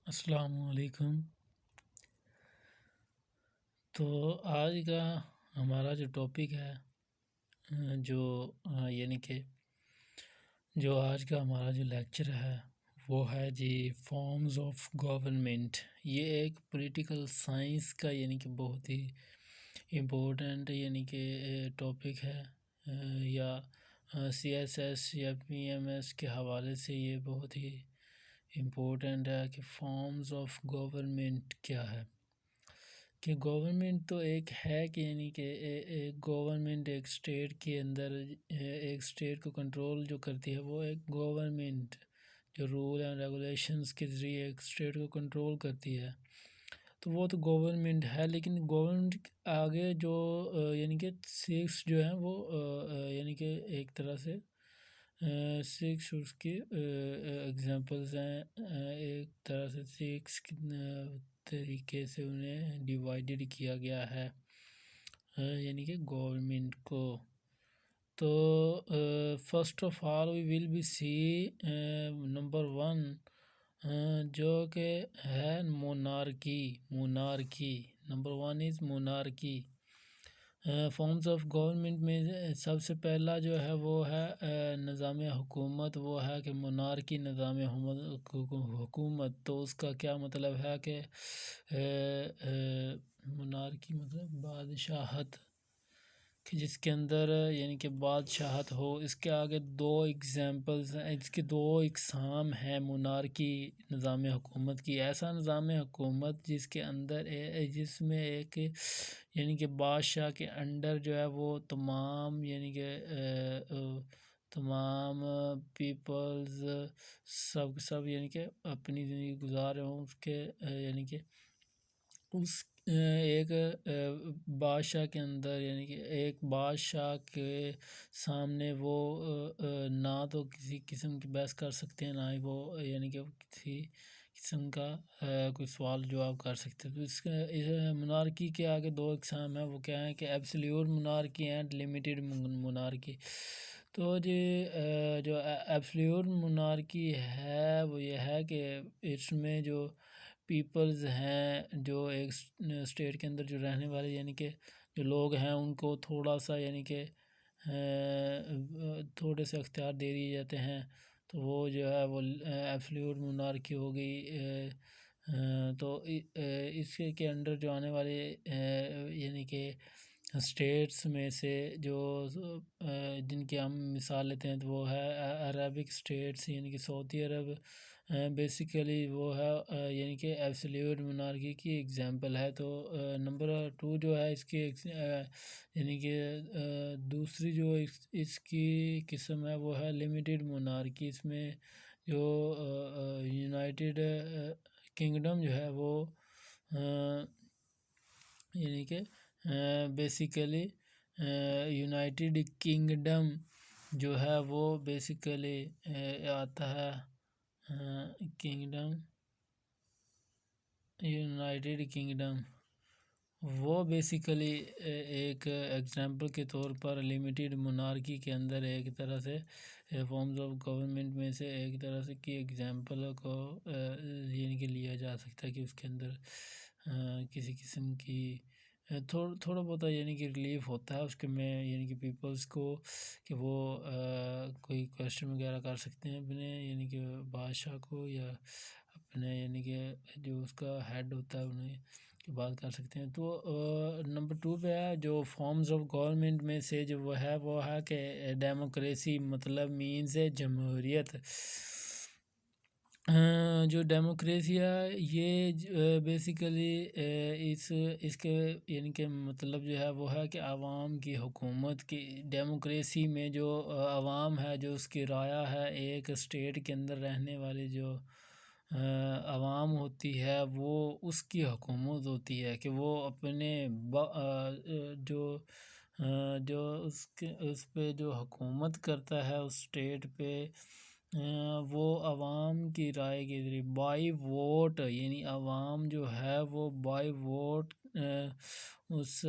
السلام علیکم۔ تو آج کا ہمارا جو ٹاپک ہے یعنی کہ جو آج کا ہمارا جو لیکچر ہے وہ ہے جی فارمز آف گورنمنٹ۔ یہ ایک پولیٹیکل سائنس کا یعنی کہ بہت ہی امپورٹنٹ یعنی کہ ٹاپک ہے، یا CSS یا PMS کے حوالے سے یہ بہت ہی امپورٹنٹ ہے کہ فارمز آف گورنمنٹ کیا ہے۔ کہ گورنمنٹ تو ایک ہے کہ یعنی کہ ایک گورنمنٹ ایک اسٹیٹ کے اندر ایک اسٹیٹ کو کنٹرول جو کرتی ہے، وہ ایک گورنمنٹ جو رول اینڈ ریگولیشنز کے ذریعے ایک اسٹیٹ کو کنٹرول کرتی ہے، تو وہ تو گورنمنٹ ہے۔ لیکن گورنمنٹ آگے جو یعنی کہ سکس جو ہیں وہ یعنی کہ ایک طرح سے سکس اس کی ایگزامپلز ہیں، ایک طرح سے سکس طریقے سے انہیں ڈیوائیڈڈ کیا گیا ہے یعنی کہ گورنمنٹ کو۔ تو first of all we will be see number 1 جو کہ ہے monarchy. Number 1 is monarchy. Forms of government میں سب سے پہلا جو ہے وہ ہے نظام حکومت، وہ ہے کہ مونارکی نظام حکومت۔ تو اس کا کیا مطلب ہے کہ مونارکی مطلب بادشاہت، کہ جس کے اندر یعنی کہ بادشاہت ہو۔ اس کے آگے دو ایگزامپلز ہیں، اس کے دو اقسام ہیں مونارکی نظام حکومت کی۔ ایسا نظام حکومت جس کے اندر جس میں ایک یعنی کہ بادشاہ کے انڈر جو ہے وہ تمام یعنی کہ تمام پیپلز سب یعنی کہ اپنی زندگی گزار رہے ہوں، اس کے یعنی کہ اس ایک بادشاہ کے اندر یعنی کہ ایک بادشاہ کے سامنے وہ نہ تو کسی قسم کی بحث کر سکتے ہیں، نہ ہی وہ یعنی کہ کسی قسم کا کوئی سوال جواب کر سکتے ہیں۔ تو اس مونارکی کے آگے دو اقسام ہیں، وہ کیا ہیں کہ ایبسلیوٹ مونارکی اینڈ لمیٹڈ مونارکی۔ تو جو ایبسلیوٹ مونارکی ہے وہ یہ ہے کہ اس میں جو پیپلز ہیں، جو ایک اسٹیٹ کے اندر جو رہنے والے یعنی کہ جو لوگ ہیں، ان کو تھوڑا سا یعنی کہ تھوڑے سے اختیار دے دیے جاتے ہیں، تو وہ جو ہے وہ ایبسلیوٹ مونارکی ہو گئی۔ تو اس کے انڈر جو آنے والے یعنی کہ اسٹیٹس میں سے جو جن کی ہم مثال لیتے ہیں، تو وہ ہے عربک اسٹیٹس یعنی کہ سعودی عرب۔ بیسیکلی وہ ہے یعنی کہ ایبسلیوٹ مونارکی کی ایگزامپل ہے۔ تو نمبر 2 جو ہے اس کی یعنی کہ دوسری جو اس کی قسم ہے وہ ہے لمیٹڈ مونارکی۔ اس میں جو یونائٹڈ کنگڈم جو ہے وہ یعنی کہ بیسیکلی یونائٹڈ کنگڈم جو ہے وہ بیسیکلی آتا ہے یونائٹڈ کنگڈم، وہ بیسیکلی ایک ایگزامپل کے طور پر لمیٹڈ مونارکی کے اندر ایک طرح سے فارمز آف گورنمنٹ میں سے ایک طرح سے کی ایگزامپل کو یعنی کہ لیا جا سکتا ہے کہ اس کے اندر کسی قسم کی تھوڑا بہت یعنی کہ ریلیف ہوتا ہے اس کے میں یعنی کہ پیپلز کو، کہ وہ کوئی کویسچن وغیرہ کر سکتے ہیں اپنے یعنی کہ بادشاہ کو، یا اپنے یعنی کہ جو اس کا ہیڈ ہوتا ہے انہیں کی بات کر سکتے ہیں۔ تو نمبر 2 پہ ہے جو فارمز آف گورنمنٹ میں سے جو وہ ہے کہ ڈیموکریسی، مطلب مینز ہے جمہوریت۔ جو ڈیموکریسی ہے یہ بیسیکلی اس کے یعنی کہ مطلب جو ہے وہ ہے کہ عوام کی حکومت کی۔ ڈیموکریسی میں جو عوام ہے، جو اس کی رائے ہے، ایک اسٹیٹ کے اندر رہنے والے جو عوام ہوتی ہے، وہ اس کی حکومت ہوتی ہے، کہ وہ اپنے جو اس پہ جو حکومت کرتا ہے اس اسٹیٹ پہ، وہ عوام کی رائے کے ذریعے بائی ووٹ، یعنی عوام جو ہے وہ بائی ووٹ اس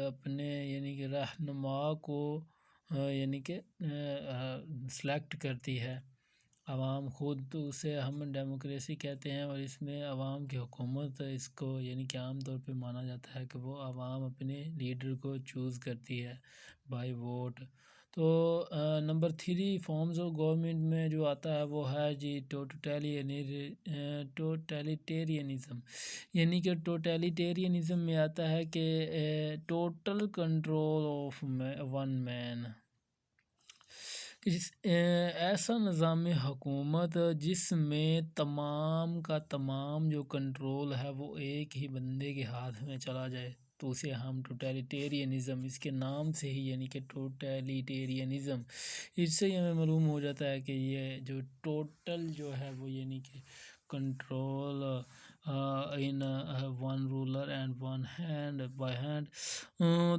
اپنے یعنی کہ رہنما کو یعنی کہ سلیکٹ کرتی ہے۔ عوام خود تو اسے ہم ڈیموکریسی کہتے ہیں، اور اس میں عوام کی حکومت اس کو یعنی کہ عام طور پہ مانا جاتا ہے کہ وہ عوام اپنے لیڈر کو چوز کرتی ہے بائی ووٹ۔ تو نمبر 3 فارمز آف گورنمنٹ میں جو آتا ہے وہ ہے جی ٹوٹیلیٹیرینزم، یعنی کہ ٹوٹیلیٹیرینزم میں آتا ہے کہ ٹوٹل کنٹرول آف ون مین، ایسا نظام حکومت جس میں تمام کا تمام جو کنٹرول ہے وہ ایک ہی بندے کے ہاتھ میں چلا جائے، تو اسے ہم ٹوٹیلیٹیرینزم، اس کے نام سے ہی یعنی کہ ٹوٹیلیٹیرینزم، اس سے ہی ہمیں معلوم ہو جاتا ہے کہ یہ جو ٹوٹل جو ہے وہ یعنی کہ control in one ruler and one hand by hand.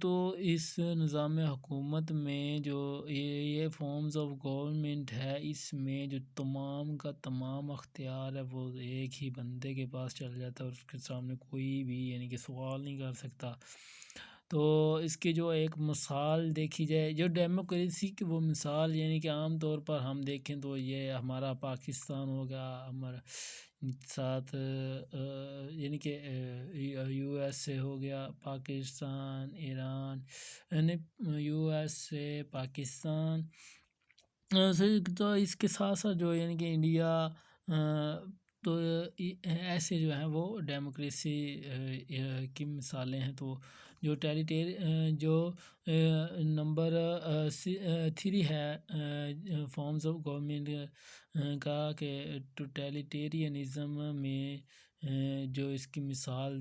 تو اس نظام حکومت میں جو یہ فارمز آف گورنمنٹ ہے، اس میں جو تمام کا تمام اختیار ہے وہ ایک ہی بندے کے پاس چل جاتا ہے، اور اس کے سامنے کوئی بھی یعنی کہ سوال نہیں کر سکتا۔ تو اس کی جو ایک مثال دیکھی جائے، جو ڈیموکریسی کی وہ مثال یعنی کہ عام طور پر ہم دیکھیں تو یہ ہمارا پاکستان ہو گیا، ہمارا ساتھ یعنی کہ یو ایس اے ہو گیا، پاکستان، ایران، یعنی یو ایس اے، پاکستان، تو اس کے ساتھ ساتھ جو یعنی کہ انڈیا، تو ایسے جو ہیں وہ ڈیموکریسی کی مثالیں ہیں۔ تو جو جو نمبر 3 ہے فارمز آف گورنمنٹ کا، کہ ٹوٹیلیٹیرینزم میں جو اس کی مثال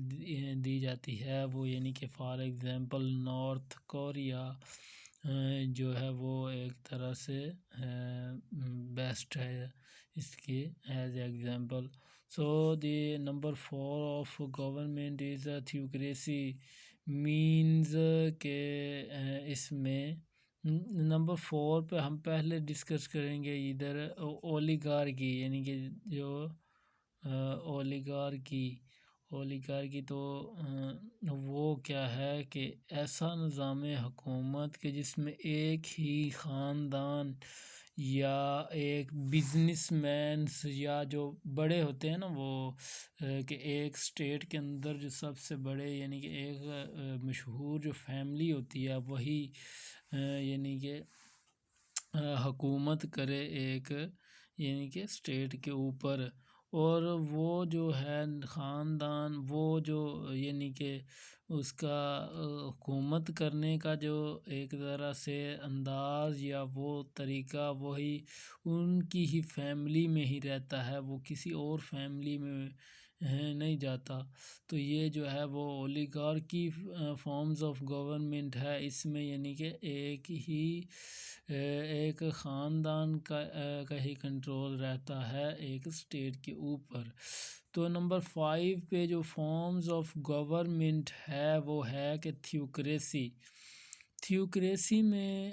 دی جاتی ہے وہ یعنی کہ فار ایگزامپل نارتھ کوریا جو ہے وہ ایک طرح سے بیسٹ ہے اس کی as example. So the number 4 of government is theocracy, means کہ اس میں نمبر 4 پہ ہم پہلے ڈسکس کریں گے ادھر اولیگارکی، یعنی کہ جو اولیگارکی تو وہ کیا ہے کہ ایسا نظام حکومت کہ جس میں ایک ہی خاندان یا ایک بزنس مینس یا جو بڑے ہوتے ہیں نا وہ کہ ایک سٹیٹ کے اندر جو سب سے بڑے یعنی کہ ایک مشہور جو فیملی ہوتی ہے وہی یعنی کہ حکومت کرے ایک یعنی کہ سٹیٹ کے اوپر، اور وہ جو ہے خاندان وہ جو یعنی کہ اس کا حکومت کرنے کا جو ایک طرح سے انداز یا وہ طریقہ وہی ان کی ہی فیملی میں ہی رہتا ہے، وہ کسی اور فیملی میں نہیں جاتا۔ تو یہ جو ہے وہ اولیگارکی فارمز آف گورنمنٹ ہے، اس میں یعنی کہ ایک خاندان کا ہی کنٹرول رہتا ہے ایک اسٹیٹ کے اوپر۔ تو نمبر 5 پہ جو فارمز آف گورنمنٹ ہے وہ ہے کہ تھیوکریسی میں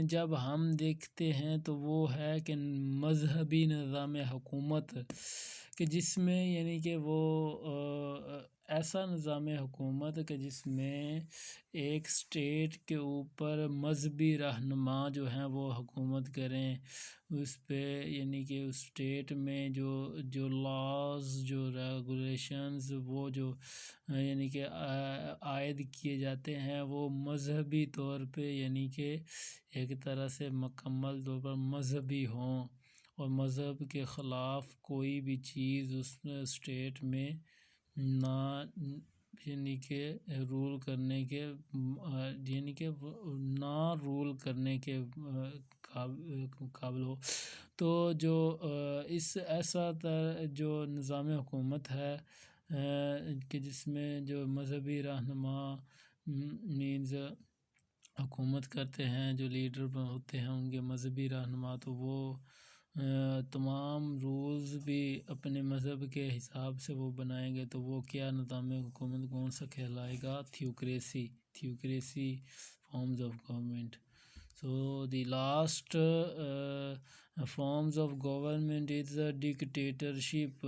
جب ہم دیکھتے ہیں تو وہ ہے کہ مذہبی نظام حکومت، کہ جس میں یعنی کہ وہ ایسا نظام حکومت کہ جس میں ایک سٹیٹ کے اوپر مذہبی رہنما جو ہیں وہ حکومت کریں، اس پہ یعنی کہ اس سٹیٹ میں جو لاز، جو ریگولیشنز وہ جو یعنی کہ عائد کیے جاتے ہیں وہ مذہبی طور پہ یعنی کہ ایک طرح سے مکمل طور پر مذہبی ہوں، اور مذہب کے خلاف کوئی بھی چیز اس اسٹیٹ میں نہ یعنی کہ رول کرنے کے یعنی کہ نہ رول کرنے کے قابل ہو۔ تو جو ایسا جو نظام حکومت ہے کہ جس میں جو مذہبی رہنما مینز حکومت کرتے ہیں، جو لیڈر ہوتے ہیں ان کے مذہبی رہنما، تو وہ تمام رولز بھی اپنے مذہب کے حساب سے وہ بنائیں گے، تو وہ کیا نظام حکومت کون سا کہلائے گا؟ Theocracy forms of government. So the last forms of government is dictatorship.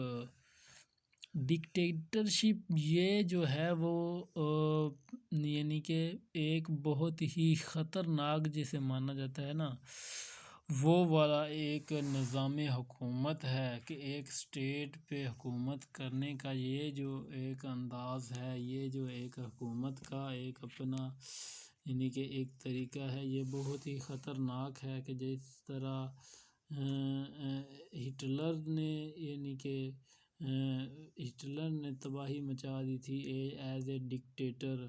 یہ جو ہے وہ یعنی کہ ایک بہت ہی خطرناک جسے مانا جاتا ہے نا، وہ والا ایک نظام حکومت ہے کہ ایک اسٹیٹ پہ حکومت کرنے کا یہ جو ایک انداز ہے، یہ جو ایک حکومت کا ایک اپنا یعنی کہ ایک طریقہ ہے، یہ بہت ہی خطرناک ہے کہ جس طرح ہٹلر نے یعنی کہ ہٹلر نے تباہی مچا دی تھی ایز اے ڈکٹیٹر۔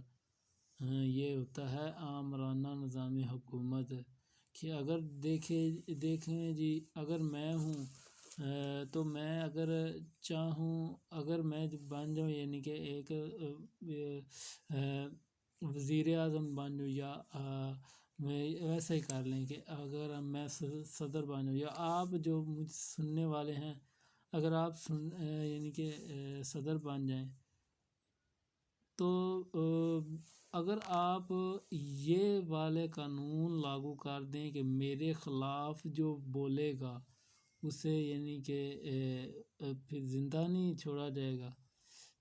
یہ ہوتا ہے آمرانہ نظام حکومت کہ اگر دیکھیں جی، اگر میں ہوں تو میں اگر چاہوں، اگر میں بن جاؤں یعنی کہ ایک وزیر اعظم بن جاؤں، یا میں ویسا ہی کر لیں کہ اگر میں صدر بن جاؤں، یا آپ جو مجھ سننے والے ہیں اگر آپ یعنی کہ صدر بن جائیں، تو اگر آپ یہ والے قانون لاگو کر دیں کہ میرے خلاف جو بولے گا اسے یعنی کہ پھر زندہ نہیں چھوڑا جائے گا،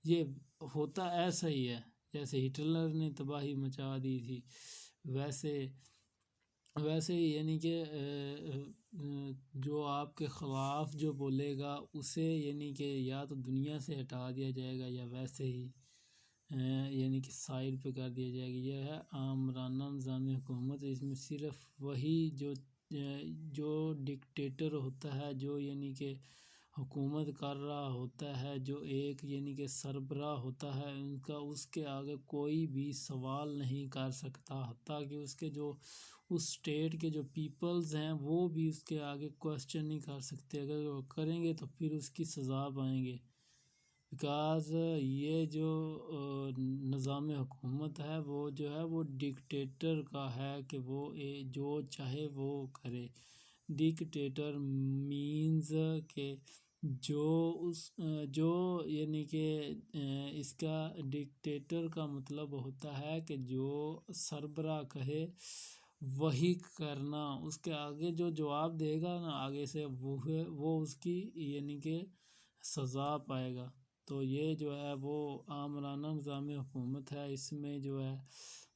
یہ ہوتا ایسا ہی ہے جیسے ہٹلر نے تباہی مچا دی تھی، ویسے ہی یعنی کہ جو آپ کے خلاف جو بولے گا اسے یعنی کہ یا تو دنیا سے ہٹا دیا جائے گا، یا ویسے ہی یعنی کہ سائڈ پہ کر دیا جائے گا۔ یہ ہے آمرانہ نظام حکومت۔ اس میں صرف وہی جو ڈکٹیٹر ہوتا ہے، جو یعنی کہ حکومت کر رہا ہوتا ہے، جو ایک یعنی کہ سربراہ ہوتا ہے ان کا، اس کے آگے کوئی بھی سوال نہیں کر سکتا، حتیٰ کہ اس کے جو اس اسٹیٹ کے جو پیپلز ہیں وہ بھی اس کے آگے کوشچن نہیں کر سکتے، اگر وہ کریں گے تو پھر اس کی سزا پائیں گے۔ بیکاز یہ جو نظام حکومت ہے وہ جو ہے وہ ڈکٹیٹر کا ہے کہ وہ جو چاہے وہ کرے۔ ڈکٹیٹر مینز کہ جو یعنی کہ اس کا ڈکٹیٹر کا مطلب ہوتا ہے کہ جو سربراہ کہے وہی کرنا، اس کے آگے جو جواب دے گا نا آگے سے وہ اس کی یعنی کہ سزا پائے گا۔ تو یہ جو ہے وہ آمرانہ نظام حکومت ہے۔ اس میں جو ہے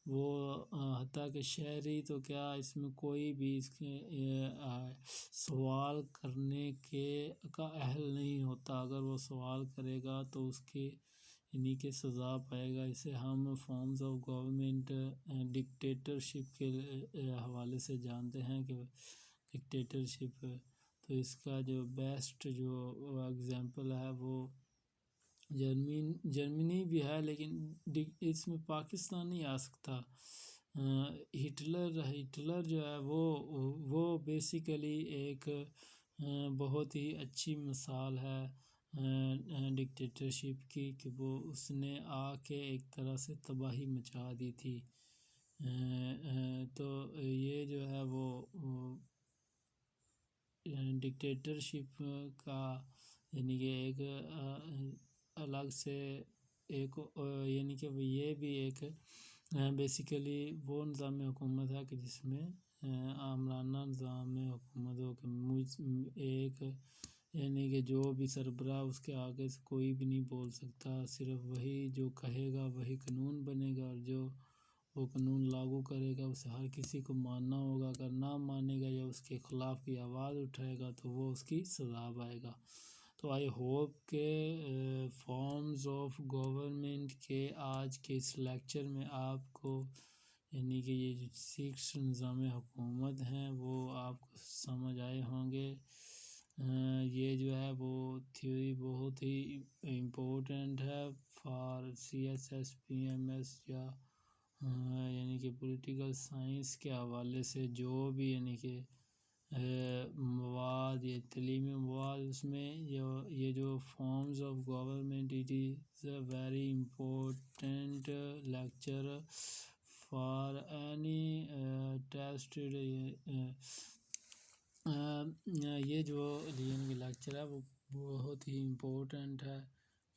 وہ حتیٰ کہ شہری تو کیا، اس میں کوئی بھی اس کے سوال کرنے کا اہل نہیں ہوتا، اگر وہ سوال کرے گا تو اس کی یعنی کہ سزا پائے گا۔ اسے ہم فارمز آف گورنمنٹ ڈکٹیٹرشپ کے حوالے سے جانتے ہیں کہ ڈکٹیٹرشپ، تو اس کا جو بیسٹ جو اگزامپل ہے وہ جرمنی بھی ہے، لیکن اس میں پاکستان نہیں آ سکتا۔ ہٹلر جو ہے وہ بیسیکلی ایک بہت ہی اچھی مثال ہے ڈکٹیٹرشپ کی، کہ وہ اس نے آ کے ایک طرح سے تباہی مچا دی تھی۔ تو یہ جو ہے وہ ڈکٹیٹرشپ کا یعنی کہ ایک الگ سے ایک یعنی کہ یہ بھی ایک بیسیکلی وہ نظام حکومت ہے کہ جس میں آمرانہ نظام حکومت ہو کہ ایک یعنی کہ جو بھی سربراہ اس کے آگے سے کوئی بھی نہیں بول سکتا، صرف وہی جو کہے گا وہی قانون بنے گا، اور جو وہ قانون لاگو کرے گا اسے ہر کسی کو ماننا ہوگا، اگر نہ مانے گا یا اس کے خلاف کی آواز اٹھائے گا تو وہ اس کی سزا پائے گا۔ تو آئی ہوپ کہ فارمز آف گورنمنٹ کے آج کے اس لیکچر میں آپ کو یعنی کہ یہ جو 6 نظام حکومت ہیں وہ آپ کو سمجھ آئے ہوں گے۔ یہ جو ہے وہ تھیوری بہت ہی امپورٹنٹ ہے فار CSS PMS یا یعنی کہ پولیٹیکل سائنس کے حوالے سے جو بھی یعنی کہ مواد یا تعلیمی مواد، اس میں یہ جو forms of government, it is a very important lecture for any tested. یہ جو لیکچر ہے وہ بہت ہی امپورٹنٹ ہے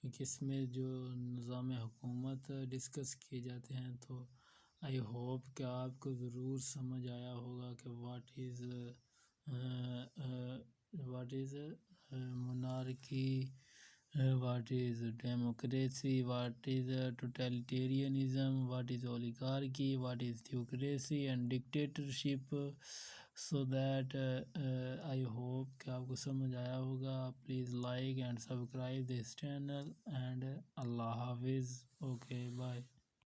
کیونکہ اس میں جو نظام حکومت ڈسکس کیے جاتے ہیں، تو آئی ہوپ کہ آپ کو ضرور سمجھ آیا ہوگا کہ what is monarchy, what is democracy, what is totalitarianism, what is oligarchy, what is theocracy and dictatorship, so that I hope کہ آپ کو سمجھ آیا ہوگا. Please like and subscribe this channel and اللہ حافظ. Okay bye.